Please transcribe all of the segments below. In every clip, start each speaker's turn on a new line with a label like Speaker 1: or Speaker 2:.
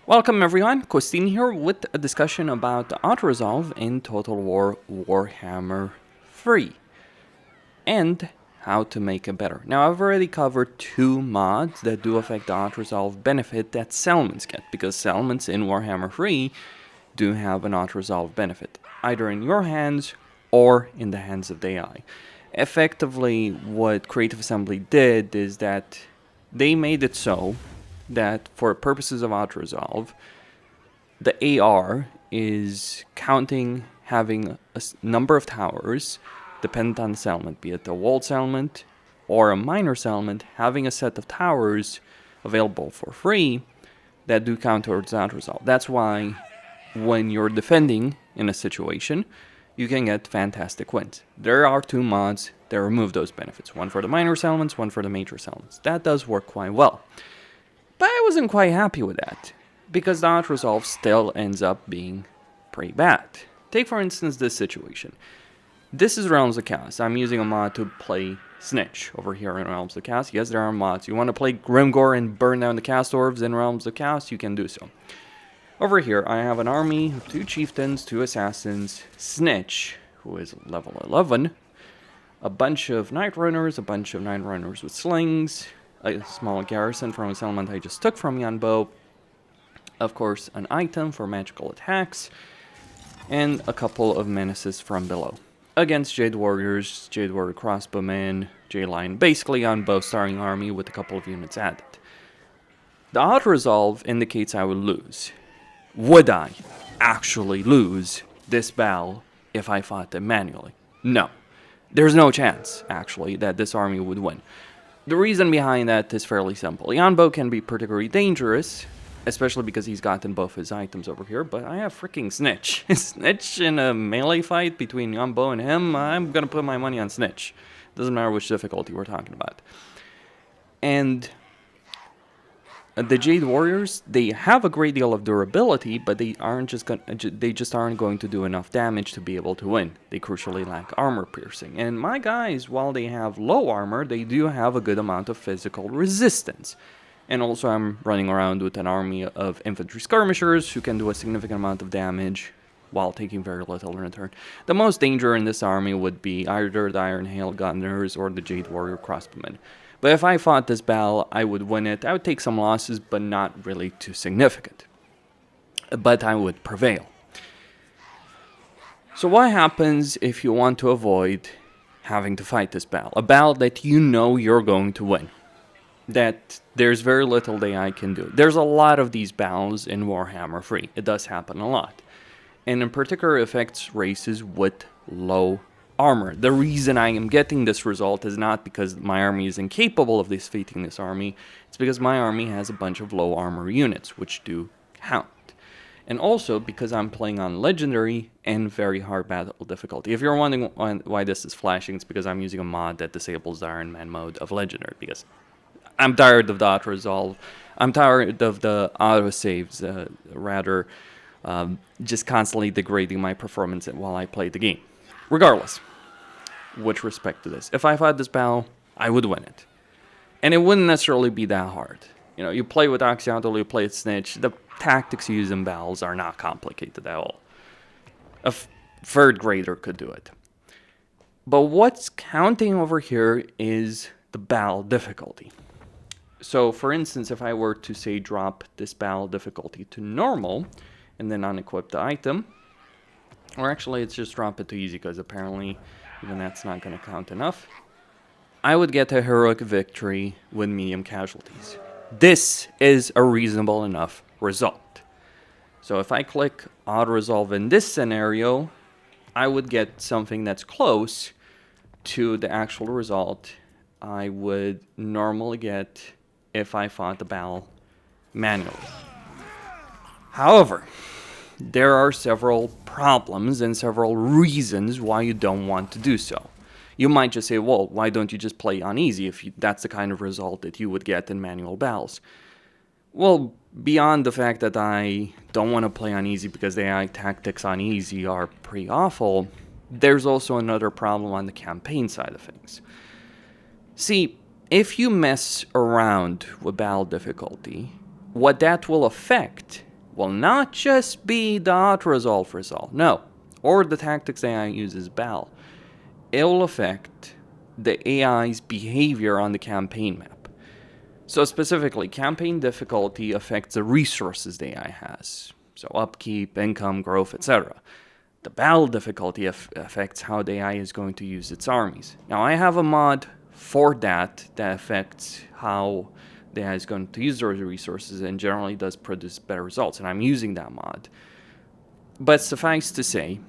Speaker 1: Welcome everyone, Costin here with a discussion about Autoresolve in Total War Warhammer 3 and how to make it better. Now I've already covered two mods that do affect the Autoresolve benefit that settlements get, because settlements in Warhammer 3 do have an Autoresolve benefit, either in your hands or in the hands of the AI. Effectively, what Creative Assembly did is that they made it so that for purposes of Autoresolve, the AR is counting having a number of towers dependent on the settlement, be it a walled settlement or a minor settlement, having a set of towers available for free that do count towards Autoresolve. That's why when you're defending in a situation, you can get fantastic wins. There are two mods that remove those benefits, one for the minor settlements, one for the major settlements. That does work quite well. But I wasn't quite happy with that, because the Autoresolve still ends up being pretty bad. Take for instance this situation. This is Realms of Chaos. I'm using a mod to play Snitch over here in Realms of Chaos. Yes, there are mods. You want to play Grimgore and burn down the Cast Orbs in Realms of Chaos, you can do so. Over here I have an army of 2 chieftains, 2 assassins, Snitch, who is level 11, a bunch of Night Runners, a bunch of Night Runners with slings, a small garrison from a settlement I just took from Yanbo, of course an item for magical attacks, and a couple of menaces from below. Against Jade Warriors, Jade Warrior Crossbowmen, J-Line, basically on both starting army with a couple of units added. The Autoresolve indicates I would lose. Would I actually lose this battle if I fought them manually? No. There's no chance, actually, that this army would win. The reason behind that is fairly simple. Yanbo can be particularly dangerous, especially because he's gotten both his items over here, but I have freaking Snitch. Snitch in a melee fight between Yanbo and him, I'm gonna put my money on Snitch. Doesn't matter which difficulty we're talking about. And the Jade Warriors, they have a great deal of durability, but they just aren't going to do enough damage to be able to win. They crucially lack armor piercing. And my guys, while they have low armor, they do have a good amount of physical resistance. And also I'm running around with an army of infantry skirmishers who can do a significant amount of damage while taking very little in return. The most danger in this army would be either the Iron Hail Gunners or the Jade Warrior Crossbowmen. But if I fought this battle, I would win it. I would take some losses, but not really too significant. But I would prevail. So what happens if you want to avoid having to fight this battle? A battle that you know you're going to win. That there's very little that I can do. There's a lot of these battles in Warhammer 3. It does happen a lot. And in particular, it affects races with low armor. The reason I am getting this result is not because my army is incapable of defeating this army. It's because my army has a bunch of low armor units, which do count. And also because I'm playing on legendary and very hard battle difficulty. If you're wondering why this is flashing, it's because I'm using a mod that disables the Iron Man mode of legendary. Because I'm tired of the Autoresolve. I'm tired of the autosaves, just constantly degrading my performance while I play the game. Regardless, with respect to this, if I fought this battle, I would win it. And it wouldn't necessarily be that hard. You know, you play with Oxyontal, you play with Snitch, the tactics used in battles are not complicated at all. A third grader could do it. But what's counting over here is the battle difficulty. So, for instance, if I were to, say, drop this battle difficulty to normal, and then unequip the item, or actually, let's just drop it to easy, because apparently even that's not going to count enough. I would get a heroic victory with medium casualties. This is a reasonable enough result. So if I click Autoresolve in this scenario, I would get something that's close to the actual result I would normally get if I fought the battle manually. However, there are several problems and several reasons why you don't want to do so. You might just say, well, why don't you just play on easy if that's the kind of result that you would get in manual battles? Well, beyond the fact that I don't want to play on easy because the AI tactics on easy are pretty awful, there's also another problem on the campaign side of things. See, if you mess around with battle difficulty, what that will affect will not just be the Autoresolve result, no, or the tactics AI uses Bal. It will affect the AI's behavior on the campaign map. So specifically, campaign difficulty affects the resources the AI has. So upkeep, income, growth, etc. The battle difficulty affects how the AI is going to use its armies. Now I have a mod for that affects how the AI is going to use those resources and generally does produce better results, and I'm using that mod. But suffice to say,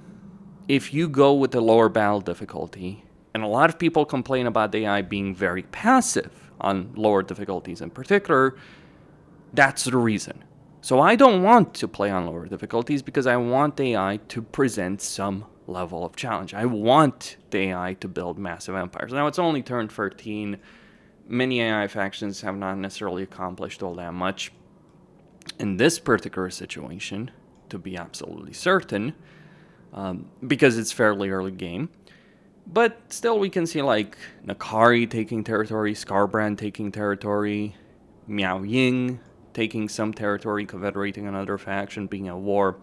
Speaker 1: if you go with the lower battle difficulty, and a lot of people complain about the AI being very passive on lower difficulties in particular, that's the reason. So I don't want to play on lower difficulties because I want the AI to present some level of challenge. I want the AI to build massive empires. Now it's only turn 13. Many AI factions have not necessarily accomplished all that much. In this particular situation, to be absolutely certain, because it's fairly early game. But still we can see like Nakari taking territory, Skarbrand taking territory, Miao Ying taking some territory, confederating another faction, being at war.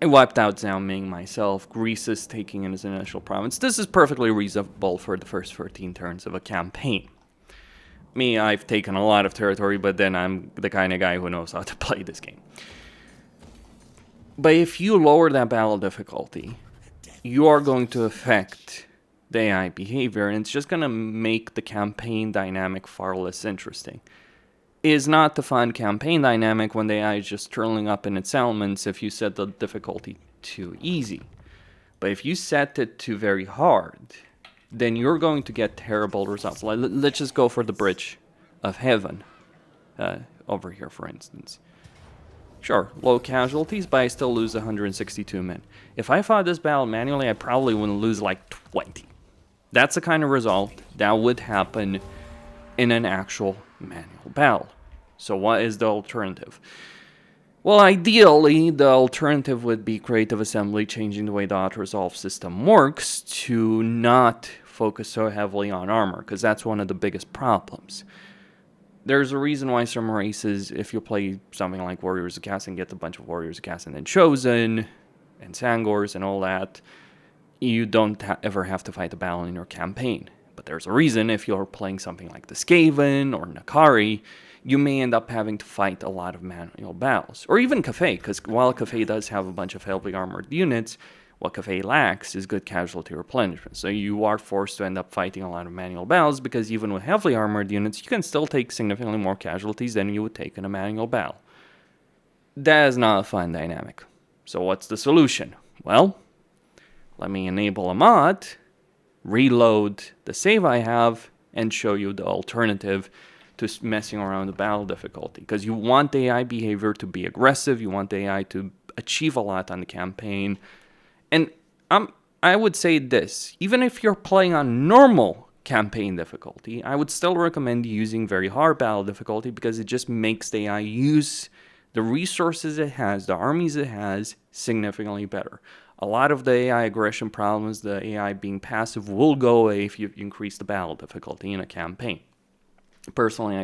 Speaker 1: I wiped out Zhao Ming myself. Greece is taking in his initial province. This is perfectly reasonable for the first 13 turns of a campaign. Me, I've taken a lot of territory, but then I'm the kind of guy who knows how to play this game. But if you lower that battle difficulty, you are going to affect the AI behavior, and it's just going to make the campaign dynamic far less interesting. It is not the fun campaign dynamic when the AI is just turning up in its elements if you set the difficulty too easy. But if you set it to very hard, then you're going to get terrible results. Let's just go for the Bridge of Heaven over here, for instance. Sure, low casualties, but I still lose 162 men. If I fought this battle manually, I probably wouldn't lose like 20. That's the kind of result that would happen in an actual manual battle. So what is the alternative? Well, ideally, the alternative would be Creative Assembly changing the way the Autoresolve system works to not focus so heavily on armor, because that's one of the biggest problems. There's a reason why some races, if you play something like Warriors of Cass and get a bunch of Warriors of Cass and then Chosen and Sangors and all that, you don't ever have to fight a battle in your campaign. But there's a reason if you're playing something like the Skaven or Nakari, you may end up having to fight a lot of manual battles. Or even Cafe, because while Cafe does have a bunch of heavily armored units, what Cafe lacks is good casualty replenishment. So you are forced to end up fighting a lot of manual battles because even with heavily armored units, you can still take significantly more casualties than you would take in a manual battle. That is not a fun dynamic. So what's the solution? Well, let me enable a mod, reload the save I have, and show you the alternative to messing around the battle difficulty. Because you want the AI behavior to be aggressive, you want the AI to achieve a lot on the campaign. And I would say this, even if you're playing on normal campaign difficulty, I would still recommend using very hard battle difficulty because it just makes the AI use the resources it has, the armies it has, significantly better. A lot of the AI aggression problems, the AI being passive, will go away if you increase the battle difficulty in a campaign. Personally,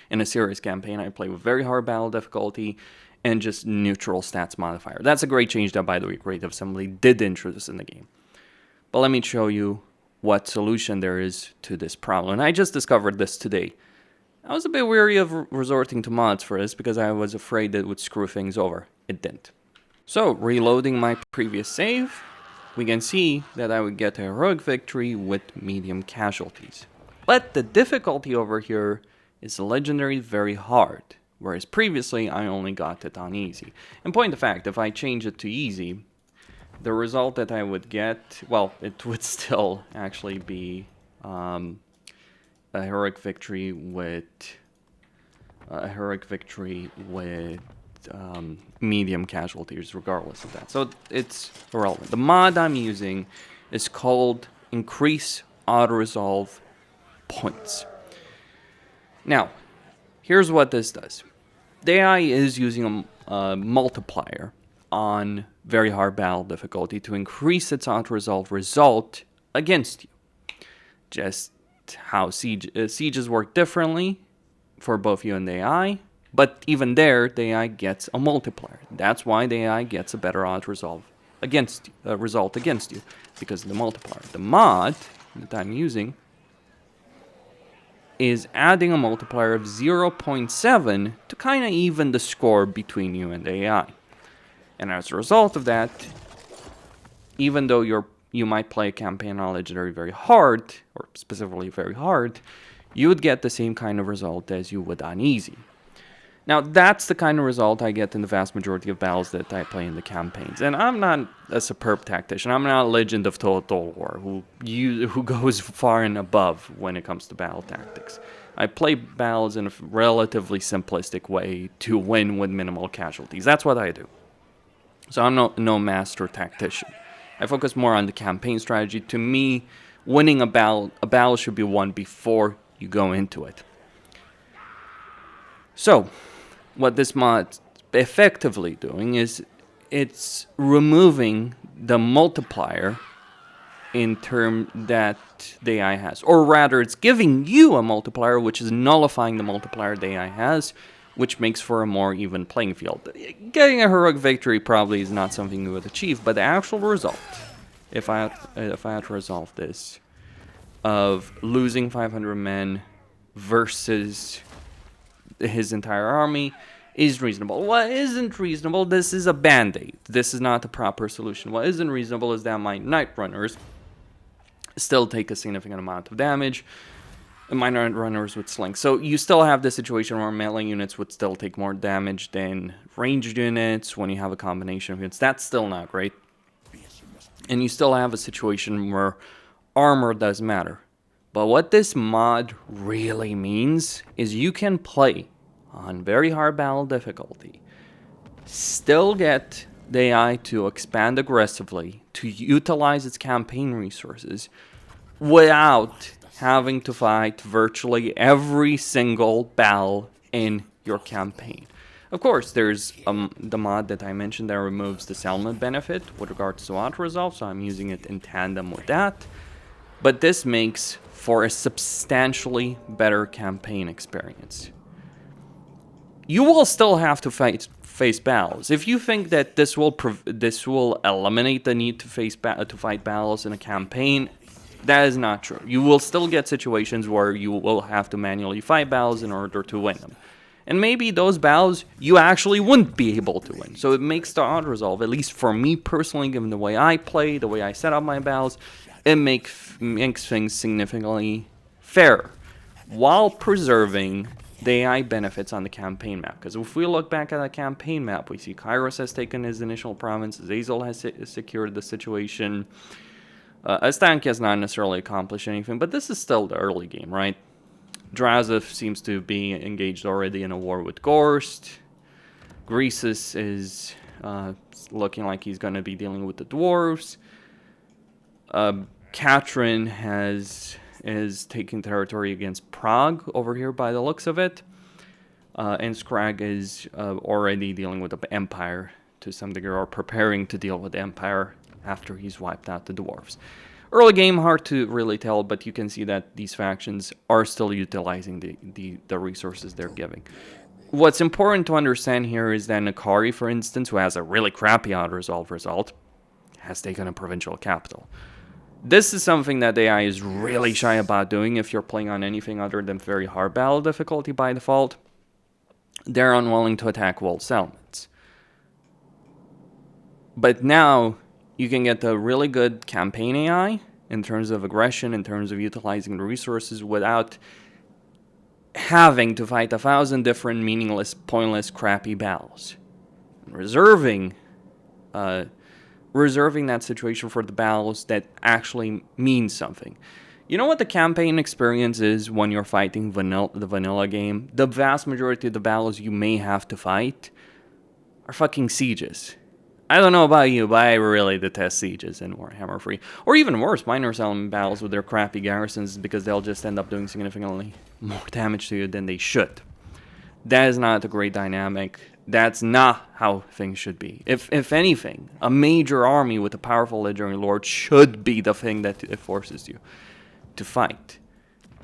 Speaker 1: in a serious campaign, I play with very hard battle difficulty and just neutral stats modifier. That's a great change that, by the way, Creative Assembly did introduce in the game. But let me show you what solution there is to this problem. And I just discovered this today. I was a bit weary of resorting to mods for this because I was afraid it would screw things over. It didn't. So, reloading my previous save, we can see that I would get a heroic victory with medium casualties. But the difficulty over here is legendary very hard. Whereas previously, I only got it on easy. And point of fact, if I change it to easy, the result that I would get, well, it would still actually be a heroic victory with medium casualties, regardless of that. So it's irrelevant. The mod I'm using is called Increase Autoresolve Points. Now, here's what this does. The AI is using a multiplier on very hard battle difficulty to increase its Autoresolve result against you. Just how sieges work differently for both you and the AI, But even there, the AI gets a multiplier. That's why the AI gets a better Autoresolve against you, result against you, because of the multiplier. The mod that I'm using is adding a multiplier of 0.7 to kind of even the score between you and the AI. And as a result of that, even though you might play a campaign on Legendary very hard, or specifically very hard, you would get the same kind of result as you would on Easy. Now, that's the kind of result I get in the vast majority of battles that I play in the campaigns. And I'm not a superb tactician. I'm not a Legend of Total War who goes far and above when it comes to battle tactics. I play battles in a relatively simplistic way to win with minimal casualties. That's what I do. So I'm no master tactician. I focus more on the campaign strategy. To me, winning a battle should be won before you go into it. So, what this mod's effectively doing is it's removing the multiplier in term that the AI has. Or rather, it's giving you a multiplier, which is nullifying the multiplier the AI has, which makes for a more even playing field. Getting a heroic victory probably is not something you would achieve, but the actual result, if I had to resolve this, of losing 500 men versus his entire army is reasonable. What isn't reasonable, this is a band-aid. This is not the proper solution. What isn't reasonable is that my Night Runners still take a significant amount of damage. My Night Runners with slings. So you still have the situation where melee units would still take more damage than ranged units when you have a combination of units. That's still not great. And you still have a situation where armor does matter. But what this mod really means is you can play on very hard battle difficulty, still get the AI to expand aggressively, to utilize its campaign resources, without having to fight virtually every single battle in your campaign. Of course, there's the mod that I mentioned that removes the settlement benefit with regards to Autoresolve, so I'm using it in tandem with that. But this makes for a substantially better campaign experience. You will still have to face battles. If you think that this will eliminate the need to fight battles in a campaign, that is not true. You will still get situations where you will have to manually fight battles in order to win them. And maybe those battles you actually wouldn't be able to win. So it makes the Autoresolve, at least for me personally, given the way I play, the way I set up my battles, it makes things significantly fairer, while preserving the AI benefits on the campaign map. Because if we look back at the campaign map, we see Kairos has taken his initial province, Azazel has secured the situation, Astankia has not necessarily accomplished anything, but this is still the early game, right? Drazov seems to be engaged already in a war with Gorst. Greasus is looking like he's going to be dealing with the dwarves. Katrin is taking territory against Prague over here by the looks of it. And Scrag is already dealing with the Empire to some degree, or preparing to deal with the Empire after he's wiped out the dwarves. Early game, hard to really tell, but you can see that these factions are still utilizing the resources they're giving. What's important to understand here is that Nakari, for instance, who has a really crappy Autoresolve result, has taken a provincial capital. This is something that AI is really shy about doing if you're playing on anything other than very hard battle difficulty by default. They're unwilling to attack walled settlements. But now you can get a really good campaign AI in terms of aggression, in terms of utilizing the resources without having to fight 1,000 different meaningless, pointless, crappy battles. Reserving that situation for the battles that actually mean something. You know what the campaign experience is when you're fighting the vanilla game? The vast majority of the battles you may have to fight are fucking sieges. I don't know about you, but I really detest sieges in Warhammer 3. Or even worse, minor settlement battles with their crappy garrisons, because they'll just end up doing significantly more damage to you than they should. That is not a great dynamic. That's not how things should be. If anything, a major army with a powerful legendary lord should be the thing that it forces you to fight.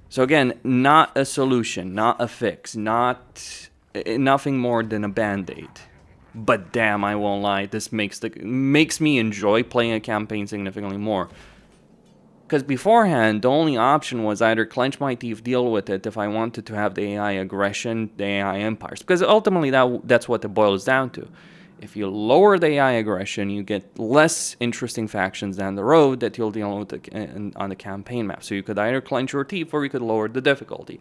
Speaker 1: So again, not a solution, not a fix, not nothing more than a band-aid. But damn, I won't lie, this makes me enjoy playing a campaign significantly more. Because beforehand, the only option was either clench my teeth, deal with it if I wanted to have the AI aggression, the AI empires. Because ultimately, that's what it boils down to. If you lower the AI aggression, you get less interesting factions down the road that you'll deal with on the campaign map. So you could either clench your teeth or you could lower the difficulty,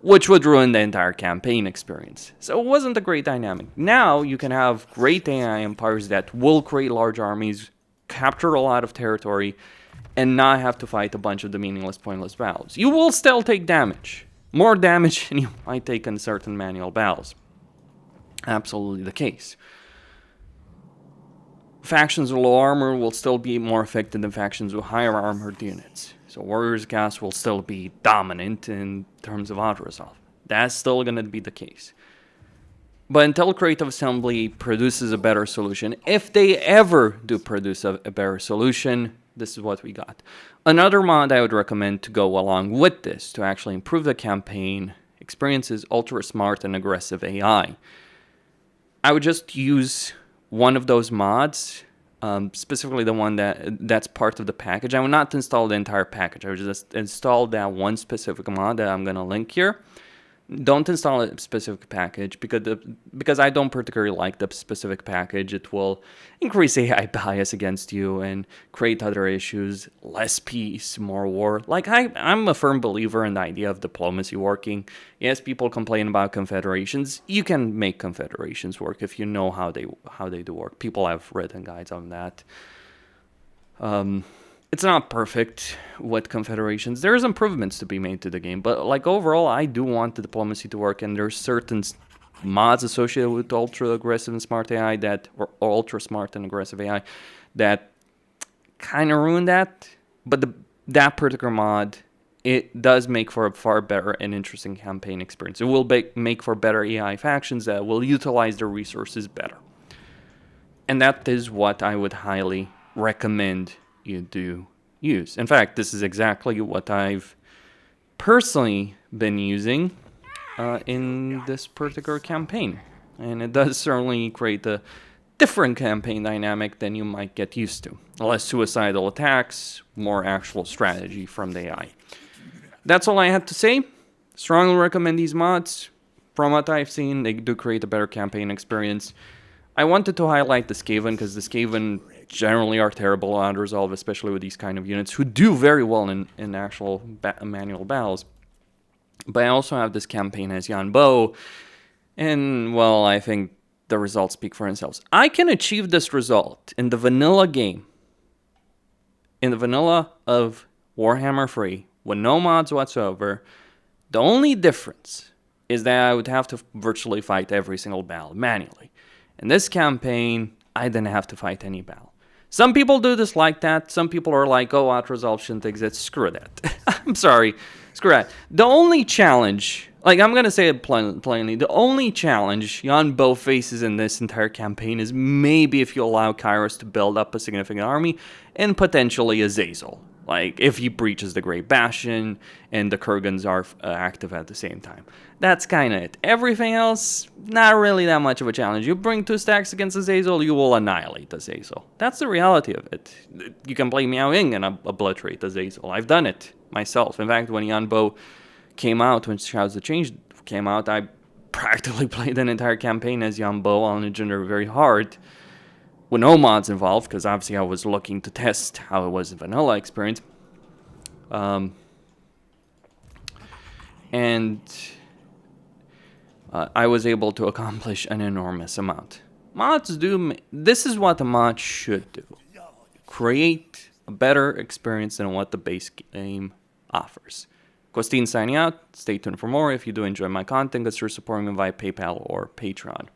Speaker 1: which would ruin the entire campaign experience. So it wasn't a great dynamic. Now you can have great AI empires that will create large armies, capture a lot of territory, and not have to fight a bunch of the meaningless, pointless battles. You will still take damage. More damage than you might take in certain manual battles. Absolutely the case. Factions with low armor will still be more effective than factions with higher armored units. So Warrior's Gas will still be dominant in terms of Autoresolve. That's still going to be the case. But until Creative Assembly produces a better solution, if they ever do produce a better solution, this is what we got. Another mod I would recommend to go along with this to actually improve the campaign experience is ultra smart and aggressive AI. I would just use one of those mods, specifically the one that's part of the package. I would not install the entire package. I would just install that one specific mod that I'm going to link here. Don't install a specific package because I don't particularly like the specific package. It will increase AI bias against you and create other issues, less peace, more war. Like I'm a firm believer in the idea of diplomacy working. Yes, people complain about confederations. You can make confederations work if you know how they do work. People have written guides on that. It's not perfect with confederations. There's improvements to be made to the game, but like overall, I do want the diplomacy to work, and there's certain mods associated with ultra aggressive and smart AI or ultra smart and aggressive AI that kind of ruin that. But that particular mod, it does make for a far better and interesting campaign experience. It will make for better AI factions that will utilize their resources better, and that is what I would highly recommend you do use. In fact, this is exactly what I've personally been using in this particular campaign, and it does certainly create a different campaign dynamic than you might get used to. Less suicidal attacks, more actual strategy from the AI. That's all I had to say. Strongly recommend these mods. From what I've seen, they do create a better campaign experience. I wanted to highlight the Skaven because the Skaven generally are terrible on Autoresolve, especially with these kind of units who do very well in actual manual battles. But I also have this campaign as Jan Bo, and well, I think the results speak for themselves. I can achieve this result in the vanilla game, in the vanilla of Warhammer 3, with no mods whatsoever. The only difference is that I would have to virtually fight every single battle manually. In this campaign, I didn't have to fight any battle. Some people do this like that. Some people are like, oh, Autoresolve shouldn't exist. Screw that. I'm sorry. Screw that. The only challenge, like I'm going to say it plainly, the only challenge Jan Bo faces in this entire campaign is maybe if you allow Kairos to build up a significant army and potentially Azazel. Like, if he breaches the Great Bastion and the Kurgans are active at the same time. That's kind of it. Everything else, not really that much of a challenge. You bring 2 stacks against Azazel, you will annihilate Azazel. That's the reality of it. You can play Miao Ying and obliterate Azazel. I've done it myself. In fact, when Jan Bo came out, when Shrouds of Change came out, I practically played an entire campaign as Jan Bo on Legendary very hard, with no mods involved, because obviously I was looking to test how it was in vanilla experience. And I was able to accomplish an enormous amount. Mods do... This is what the mod should do. Create a better experience than what the base game offers. Costin signing out. Stay tuned for more. If you do enjoy my content, consider supporting me via PayPal or Patreon.